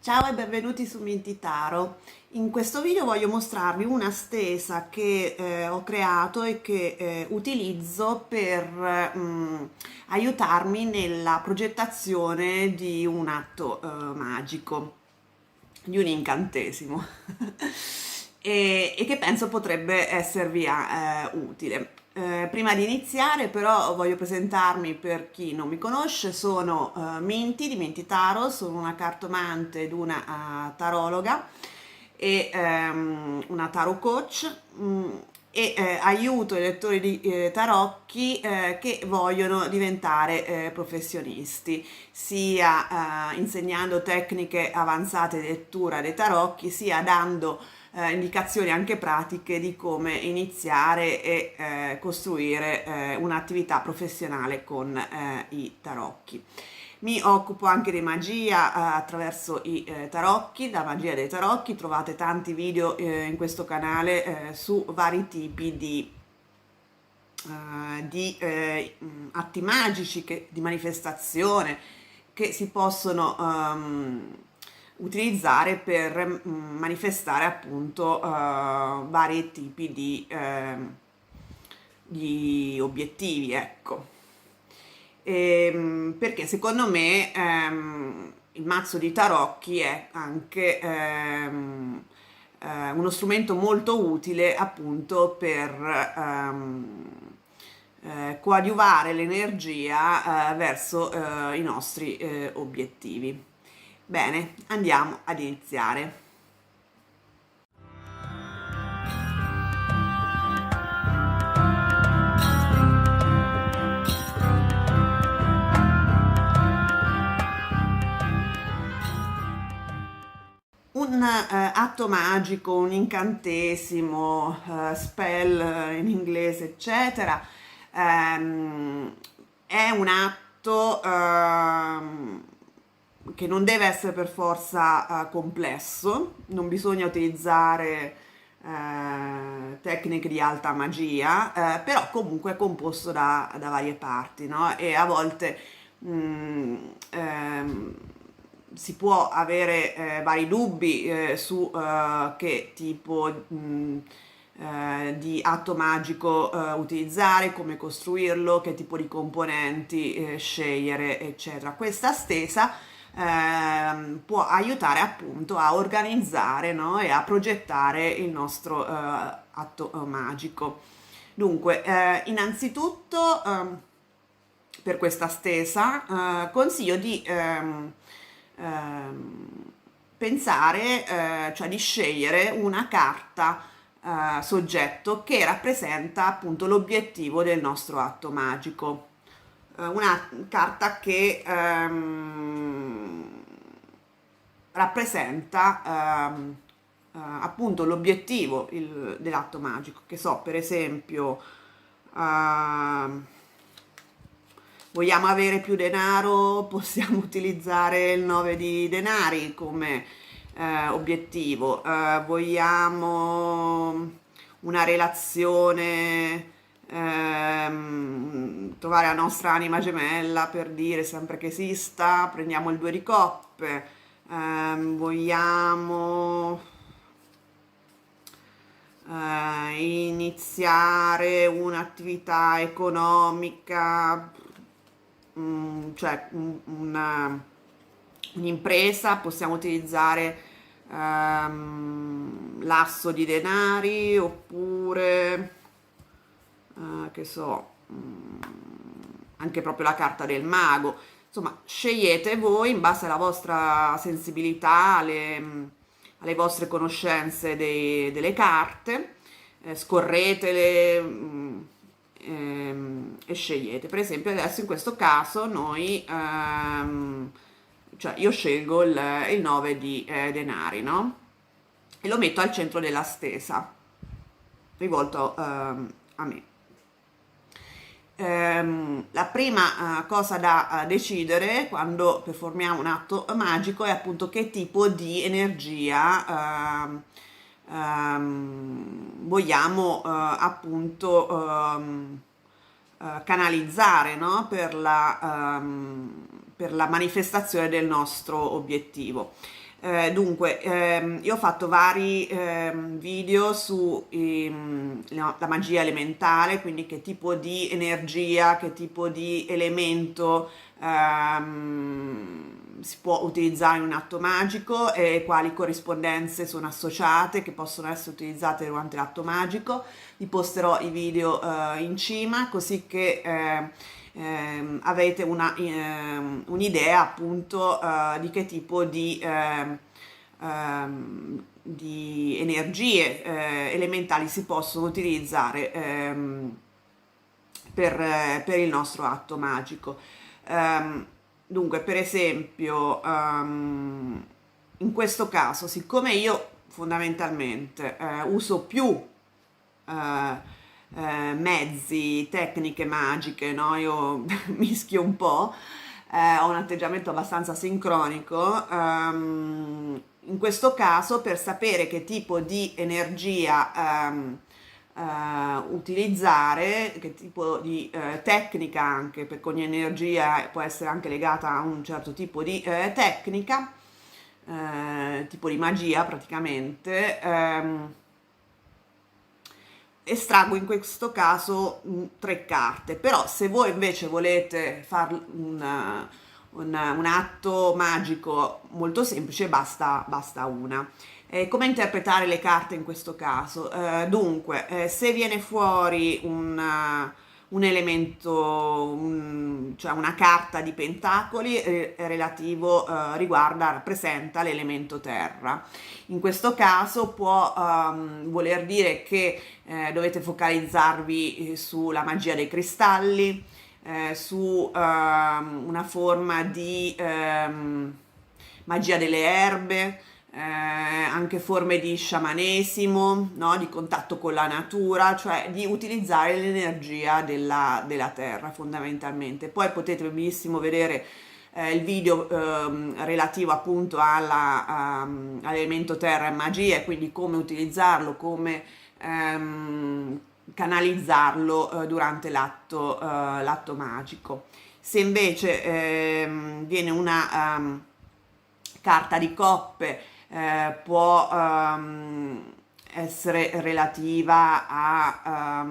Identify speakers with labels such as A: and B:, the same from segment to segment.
A: Ciao e benvenuti su Mintitaro. In questo video voglio mostrarvi una stesa che ho creato e che utilizzo per aiutarmi nella progettazione di un atto magico, di un incantesimo e che penso potrebbe esservi utile. Prima di iniziare però voglio presentarmi per chi non mi conosce, sono Minty di Mintitaro, sono una cartomante ed una tarologa e una tarot coach e aiuto i lettori di tarocchi che vogliono diventare professionisti, sia insegnando tecniche avanzate di lettura dei tarocchi, sia dando indicazioni anche pratiche di come iniziare e costruire un'attività professionale con i tarocchi. Mi occupo anche di magia attraverso i tarocchi, la magia dei tarocchi. Trovate tanti video in questo canale su vari tipi di atti magici, di manifestazione che si possono utilizzare per manifestare appunto vari tipi di obiettivi, ecco. Perché secondo me il mazzo di tarocchi è anche uno strumento molto utile appunto per coadiuvare l'energia verso i nostri obiettivi. Bene, andiamo ad iniziare. Un atto magico, un incantesimo, spell in inglese, eccetera, è un atto che non deve essere per forza complesso, non bisogna utilizzare tecniche di alta magia, però comunque è composto da varie parti, no? E a volte si può avere vari dubbi su che tipo di atto magico utilizzare, come costruirlo, che tipo di componenti scegliere, eccetera. Questa stesa può aiutare appunto a organizzare, no? E a progettare il nostro atto magico. Dunque, innanzitutto per questa stesa consiglio di pensare, cioè di scegliere una carta soggetto che rappresenta appunto l'obiettivo del nostro atto magico. Una carta che rappresenta appunto l'obiettivo dell'atto magico, che so, per esempio vogliamo avere più denaro, possiamo utilizzare il 9 di denari come obiettivo. Vogliamo una relazione, trovare la nostra anima gemella, per dire, sempre che esista, prendiamo il 2 di coppe. Vogliamo iniziare un'attività economica, cioè un'impresa, possiamo utilizzare l'asso di denari oppure che so, anche proprio la carta del mago. Insomma, scegliete voi in base alla vostra sensibilità, alle vostre conoscenze delle carte, scorretele e scegliete. Per esempio adesso in questo caso noi, cioè io scelgo il 9 di denari, no? E lo metto al centro della stesa, rivolto a me. La prima cosa da decidere quando performiamo un atto magico è appunto che tipo di energia vogliamo appunto canalizzare, no? per la manifestazione del nostro obiettivo. Dunque, io ho fatto vari video su la magia elementale, quindi che tipo di energia, che tipo di elemento si può utilizzare in un atto magico e quali corrispondenze sono associate che possono essere utilizzate durante l'atto magico. Vi posterò i video in cima, così che avete un'idea appunto di che tipo di energie elementali si possono utilizzare per il nostro atto magico. Dunque, per esempio, in questo caso, siccome io fondamentalmente uso più mezzi, tecniche magiche, no? Io mischio un po', ho un atteggiamento abbastanza sincronico. In questo caso, per sapere che tipo di energia utilizzare, che tipo di tecnica, anche perché ogni energia può essere anche legata a un certo tipo di tecnica, tipo di magia praticamente. Estraggo in questo caso 3 carte, però se voi invece volete fare un atto magico molto semplice, basta una. Come interpretare le carte in questo caso? Dunque, se viene fuori un elemento, cioè una carta di pentacoli rappresenta l'elemento terra. In questo caso può voler dire che dovete focalizzarvi sulla magia dei cristalli, su una forma di magia delle erbe, anche forme di sciamanesimo, no? Di contatto con la natura, cioè di utilizzare l'energia della terra fondamentalmente. Poi potete benissimo vedere il video relativo appunto all'elemento terra e magia, e quindi come utilizzarlo, come canalizzarlo durante l'atto magico. Se invece viene una carta di coppe, può essere relativa a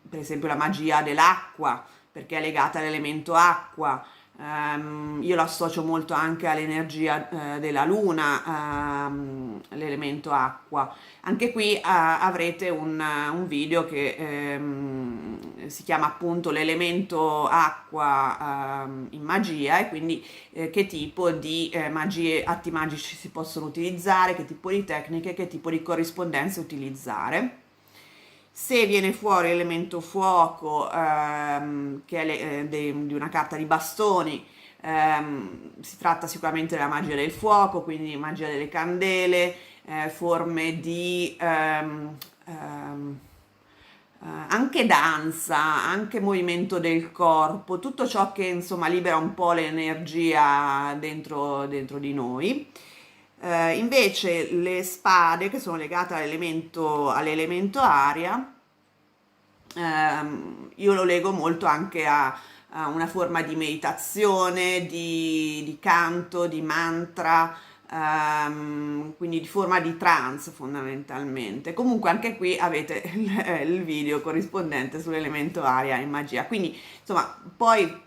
A: per esempio la magia dell'acqua, perché è legata all'elemento acqua. Io lo associo molto anche all'energia della luna, l'elemento acqua. Anche qui avrete un video che si chiama appunto l'elemento acqua in magia, e quindi che tipo di atti magici si possono utilizzare, che tipo di tecniche, che tipo di corrispondenze utilizzare. Se viene fuori l'elemento fuoco, che è di una carta di bastoni, si tratta sicuramente della magia del fuoco, quindi magia delle candele, forme di anche danza, anche movimento del corpo, tutto ciò che insomma libera un po' l'energia dentro di noi. Invece le spade, che sono legate all'elemento aria, io lo lego molto anche a una forma di meditazione, di canto, di mantra, quindi di forma di trance fondamentalmente. Comunque anche qui avete il video corrispondente sull'elemento aria in magia. Quindi insomma, poi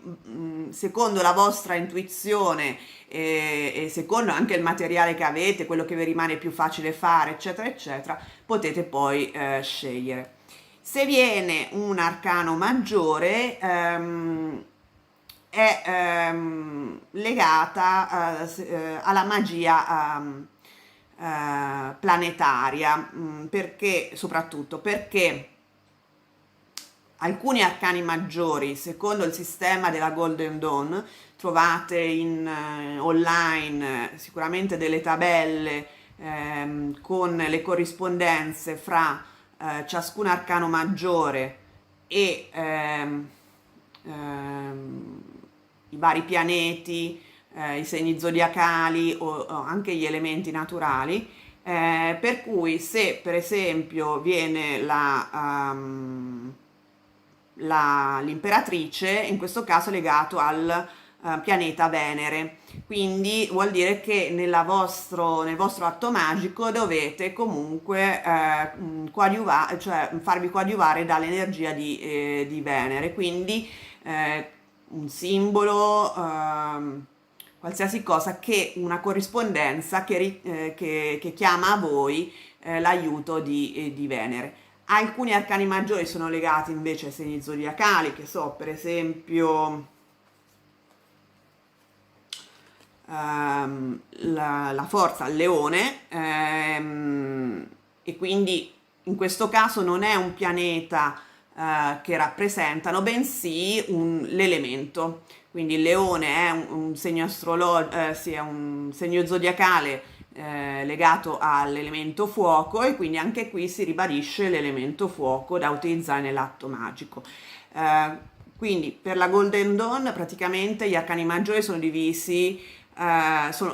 A: secondo la vostra intuizione e secondo anche il materiale che avete, quello che vi rimane più facile fare, eccetera, eccetera, potete poi scegliere. Se viene un arcano maggiore, è legata alla magia planetaria, soprattutto perché alcuni arcani maggiori, secondo il sistema della Golden Dawn, trovate online sicuramente delle tabelle con le corrispondenze fra ciascun arcano maggiore e i vari pianeti, i segni zodiacali o anche gli elementi naturali, per cui se per esempio viene l'imperatrice, in questo caso legato pianeta Venere. Quindi vuol dire che nel vostro atto magico dovete comunque cioè farvi coadiuvare dall'energia di Venere. Quindi un simbolo, qualsiasi cosa, che una corrispondenza che chiama a voi l'aiuto di Venere. Alcuni arcani maggiori sono legati invece ai segni zodiacali, che so, per esempio la forza al leone, e quindi in questo caso non è un pianeta che rappresentano, bensì l'elemento. Quindi il leone è un segno sì, è un segno zodiacale legato all'elemento fuoco, e quindi anche qui si ribadisce l'elemento fuoco da utilizzare nell'atto magico. Quindi per la Golden Dawn praticamente gli arcani maggiori sono divisi,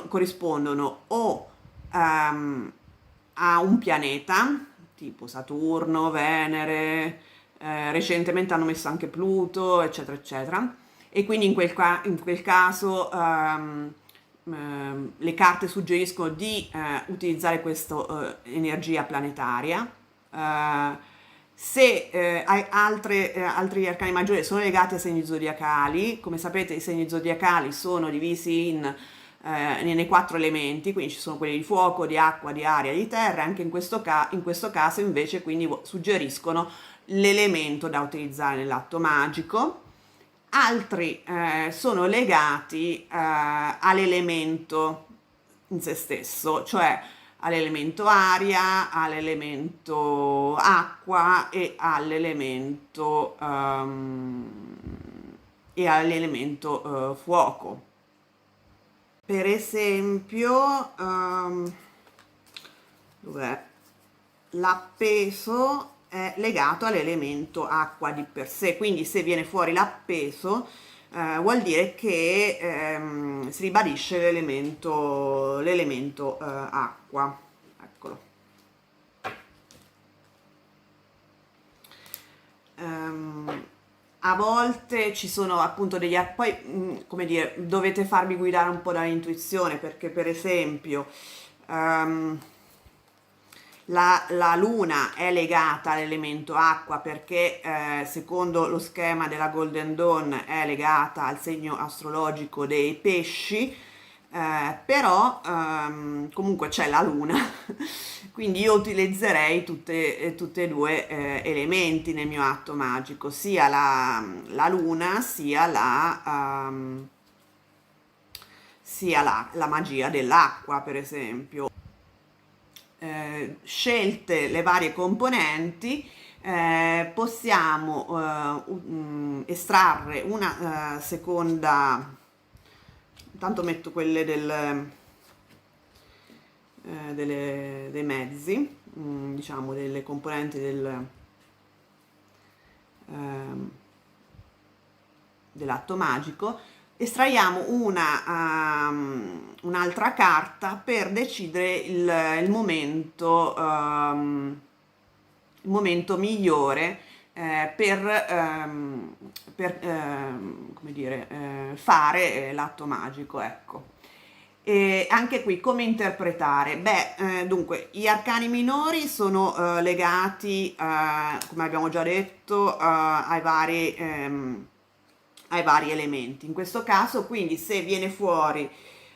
A: corrispondono o a un pianeta tipo Saturno, Venere, recentemente hanno messo anche Pluto, eccetera eccetera, e quindi in quel caso le carte suggeriscono di utilizzare questa energia planetaria. Se altri arcani maggiori sono legati ai segni zodiacali, come sapete i segni zodiacali sono divisi nei 4 elementi, quindi ci sono quelli di fuoco, di acqua, di aria, di terra. Anche in questo caso invece quindi suggeriscono l'elemento da utilizzare nell'atto magico. Altri sono legati all'elemento in se stesso, cioè all'elemento aria, all'elemento acqua e all'elemento fuoco. Per esempio, dov'è? L'appeso è legato all'elemento acqua di per sé, quindi se viene fuori l'appeso vuol dire che si ribadisce l'elemento acqua. Eccolo. A volte ci sono appunto poi come dire, dovete farvi guidare un po' dall'intuizione, perché per esempio la luna è legata all'elemento acqua perché secondo lo schema della Golden Dawn è legata al segno astrologico dei pesci, però comunque c'è la luna, quindi io utilizzerei tutte e due elementi nel mio atto magico, sia la luna sia la magia dell'acqua, per esempio. Scelte le varie componenti, possiamo estrarre una seconda. Intanto metto quelle dei mezzi, diciamo delle componenti dell'atto magico. Estraiamo un'altra carta per decidere il momento migliore come dire, fare l'atto magico, ecco. E anche qui come interpretare? Dunque gli arcani minori sono legati, come abbiamo già detto, ai vari elementi. In questo caso quindi se viene fuori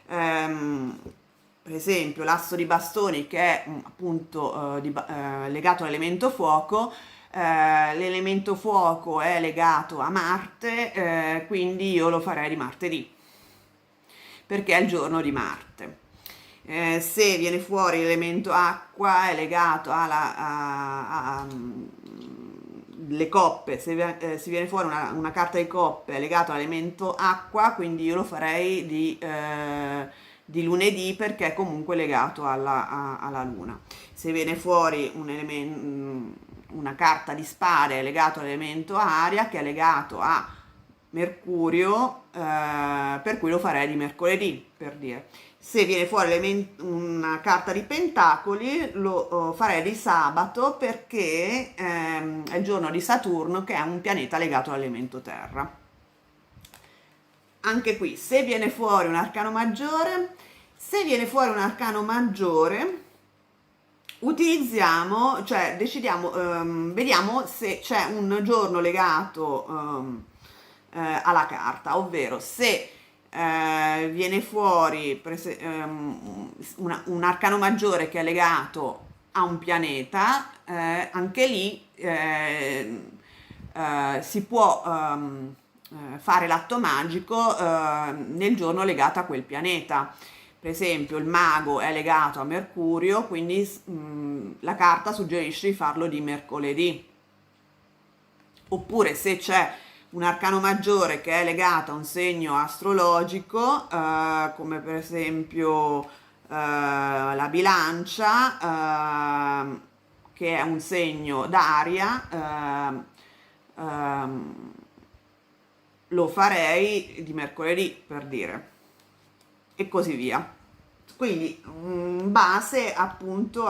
A: per esempio l'asso di bastoni, che è appunto legato all'elemento fuoco, l'elemento fuoco è legato a Marte, quindi io lo farei di martedì perché è il giorno di Marte. Se viene fuori l'elemento acqua è legato le coppe, se viene fuori una carta di coppe legata all'elemento acqua, quindi io lo farei di lunedì perché è comunque legato alla luna. Se viene fuori una carta di spade legato all'elemento aria, che è legato a Mercurio, per cui lo farei di mercoledì, per dire. Se viene fuori una carta di pentacoli, lo farei di sabato perché è il giorno di Saturno, che è un pianeta legato all'elemento terra. anche qui, se viene fuori un arcano maggiore, utilizziamo, cioè decidiamo, vediamo se c'è un giorno legato alla carta, ovvero se viene fuori un arcano maggiore che è legato a un pianeta, anche lì si può fare l'atto magico nel giorno legato a quel pianeta. Per esempio, il mago è legato a Mercurio, quindi la carta suggerisce di farlo di mercoledì. Oppure se c'è un arcano maggiore che è legato a un segno astrologico, come per esempio la bilancia, che è un segno d'aria, lo farei di mercoledì, per dire, e così via. Quindi in base appunto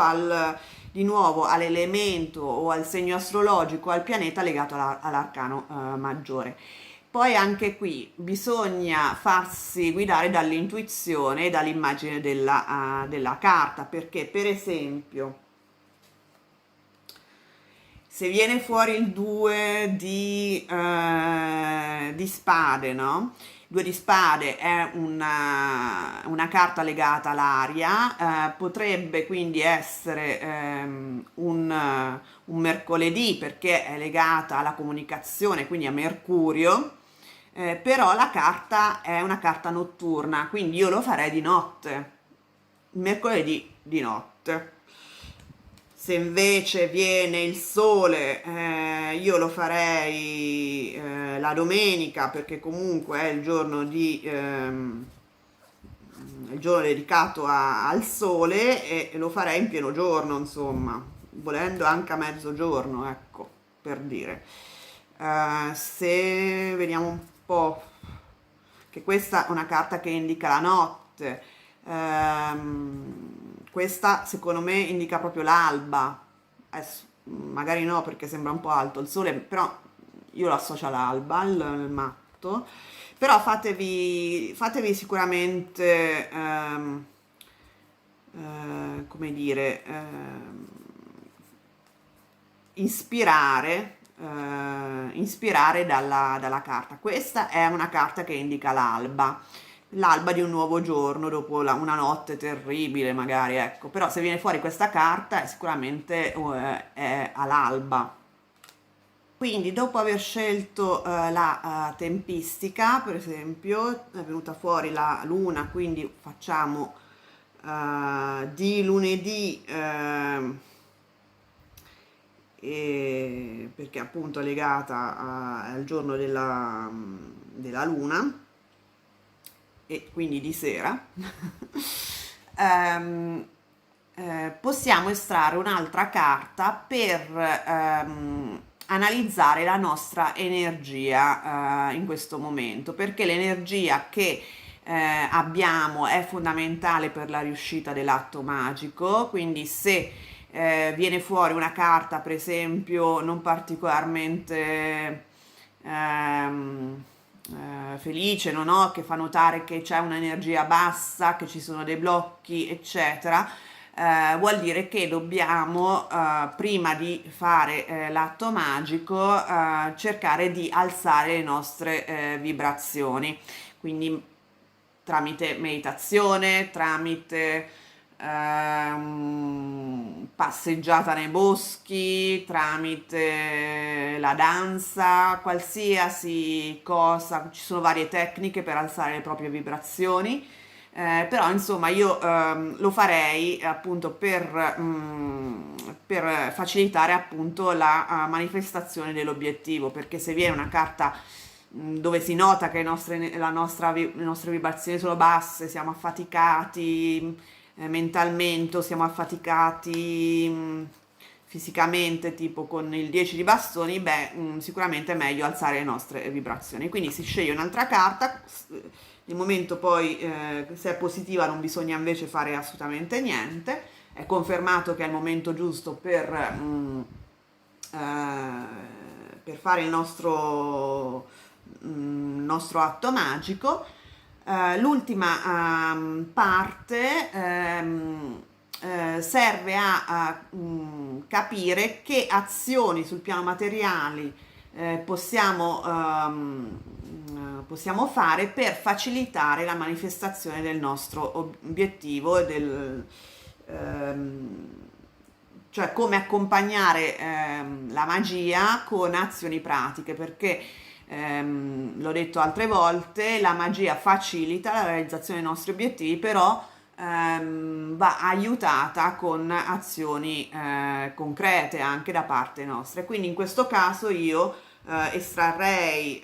A: di nuovo all'elemento o al segno astrologico, al pianeta legato all'arcano maggiore. Poi anche qui bisogna farsi guidare dall'intuizione e dall'immagine della carta, perché per esempio se viene fuori il 2 di spade, no? 2 di spade è una carta legata all'aria, potrebbe quindi essere un mercoledì perché è legata alla comunicazione, quindi a Mercurio, però la carta è una carta notturna, quindi io lo farei di notte, mercoledì di notte. Se invece viene il sole, io lo farei la domenica perché comunque è il giorno il giorno dedicato al sole e lo farei in pieno giorno, insomma, volendo anche a mezzogiorno, ecco, per dire. Se vediamo un po', che questa è una carta che indica la notte, questa secondo me indica proprio l'alba. Magari no perché sembra un po' alto il sole, però io lo associo all'alba, il matto. Però fatevi sicuramente come dire, ispirare dalla carta. Questa è una carta che indica l'alba di un nuovo giorno dopo una notte terribile, magari, ecco. Però se viene fuori questa carta è sicuramente è all'alba. Quindi dopo aver scelto la tempistica, per esempio, è venuta fuori la luna, quindi facciamo di lunedì, perché appunto è legata al giorno della luna, e quindi di sera. Possiamo estrarre un'altra carta per analizzare la nostra energia in questo momento, perché l'energia che abbiamo è fondamentale per la riuscita dell'atto magico. Quindi se viene fuori una carta, per esempio, non particolarmente felice, no? Che fa notare che c'è un'energia bassa, che ci sono dei blocchi, eccetera, vuol dire che dobbiamo, prima di fare l'atto magico, cercare di alzare le nostre vibrazioni, quindi tramite meditazione, tramite passeggiata nei boschi, tramite la danza, qualsiasi cosa. Ci sono varie tecniche per alzare le proprie vibrazioni, però insomma io lo farei appunto per facilitare appunto la manifestazione dell'obiettivo, perché se viene una carta dove si nota che le nostre vibrazioni sono basse, siamo affaticati mentalmente, siamo affaticati fisicamente, tipo con il 10 di bastoni, sicuramente è meglio alzare le nostre vibrazioni. Quindi si sceglie un'altra carta, nel momento poi se è positiva non bisogna invece fare assolutamente niente, è confermato che è il momento giusto per fare il nostro nostro atto magico. L'ultima parte serve a capire che azioni sul piano materiale possiamo fare per facilitare la manifestazione del nostro obiettivo e cioè come accompagnare la magia con azioni pratiche, perché l'ho detto altre volte, la magia facilita la realizzazione dei nostri obiettivi, però va aiutata con azioni concrete anche da parte nostra. Quindi in questo caso io estrarrei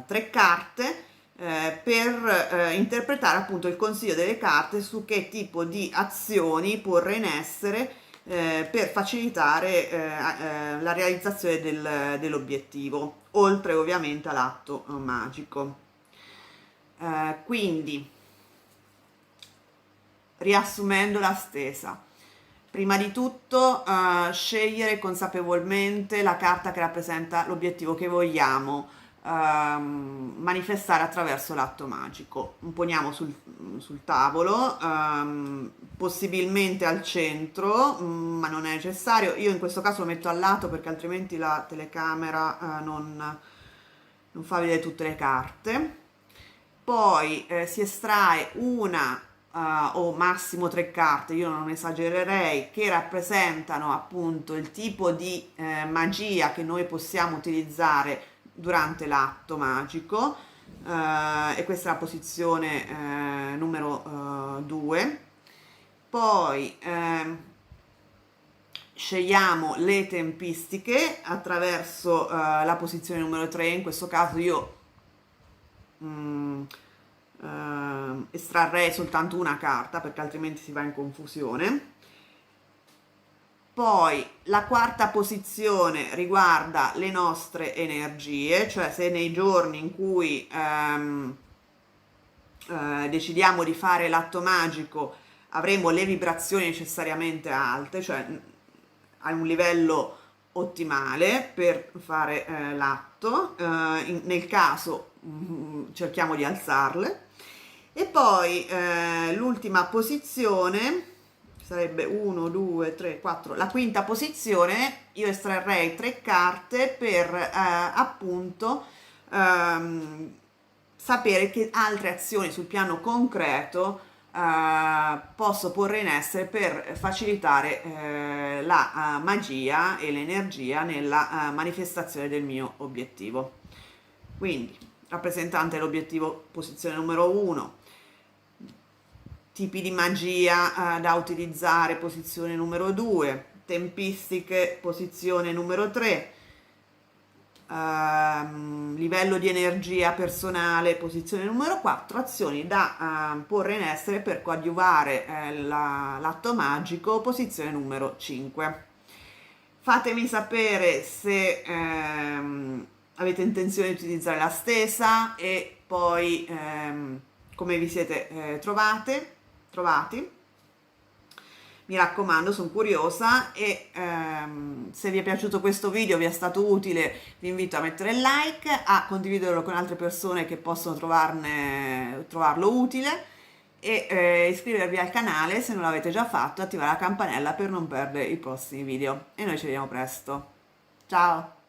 A: 3 carte per interpretare appunto il consiglio delle carte su che tipo di azioni porre in essere per facilitare la realizzazione dell'obiettivo, oltre ovviamente all'atto magico. Quindi, riassumendo la stesa, prima di tutto scegliere consapevolmente la carta che rappresenta l'obiettivo che vogliamo manifestare attraverso l'atto magico. Poniamo sul tavolo, possibilmente al centro, ma non è necessario. Io in questo caso lo metto al lato perché altrimenti la telecamera non fa vedere tutte le carte. Poi si estrae una o massimo 3 carte, io non esagererei, che rappresentano appunto il tipo di magia che noi possiamo utilizzare durante l'atto magico, e questa è la posizione numero 2. Poi scegliamo le tempistiche attraverso la posizione numero 3. In questo caso io estrarrei soltanto una carta perché altrimenti si va in confusione. Poi la quarta posizione riguarda le nostre energie, cioè se nei giorni in cui decidiamo di fare l'atto magico avremo le vibrazioni necessariamente alte, cioè a un livello ottimale per fare l'atto, nel caso cerchiamo di alzarle. E poi l'ultima posizione sarebbe 1, 2, 3, 4, la quinta posizione, io estrarrei 3 carte per appunto sapere che altre azioni sul piano concreto posso porre in essere per facilitare la magia e l'energia nella manifestazione del mio obiettivo. Quindi, rappresentante dell'obiettivo, posizione numero 1, tipi di magia da utilizzare, posizione numero 2, tempistiche, posizione numero 3, livello di energia personale, posizione numero 4, azioni da porre in essere per coadiuvare l'atto magico, posizione numero 5. Fatemi sapere se avete intenzione di utilizzare la stessa e poi come vi siete trovati. Mi raccomando, sono curiosa e se vi è piaciuto questo video, vi è stato utile, vi invito a mettere il like, a condividerlo con altre persone che possono trovarlo utile e iscrivervi al canale se non l'avete già fatto e attivare la campanella per non perdere i prossimi video. E noi ci vediamo presto. Ciao!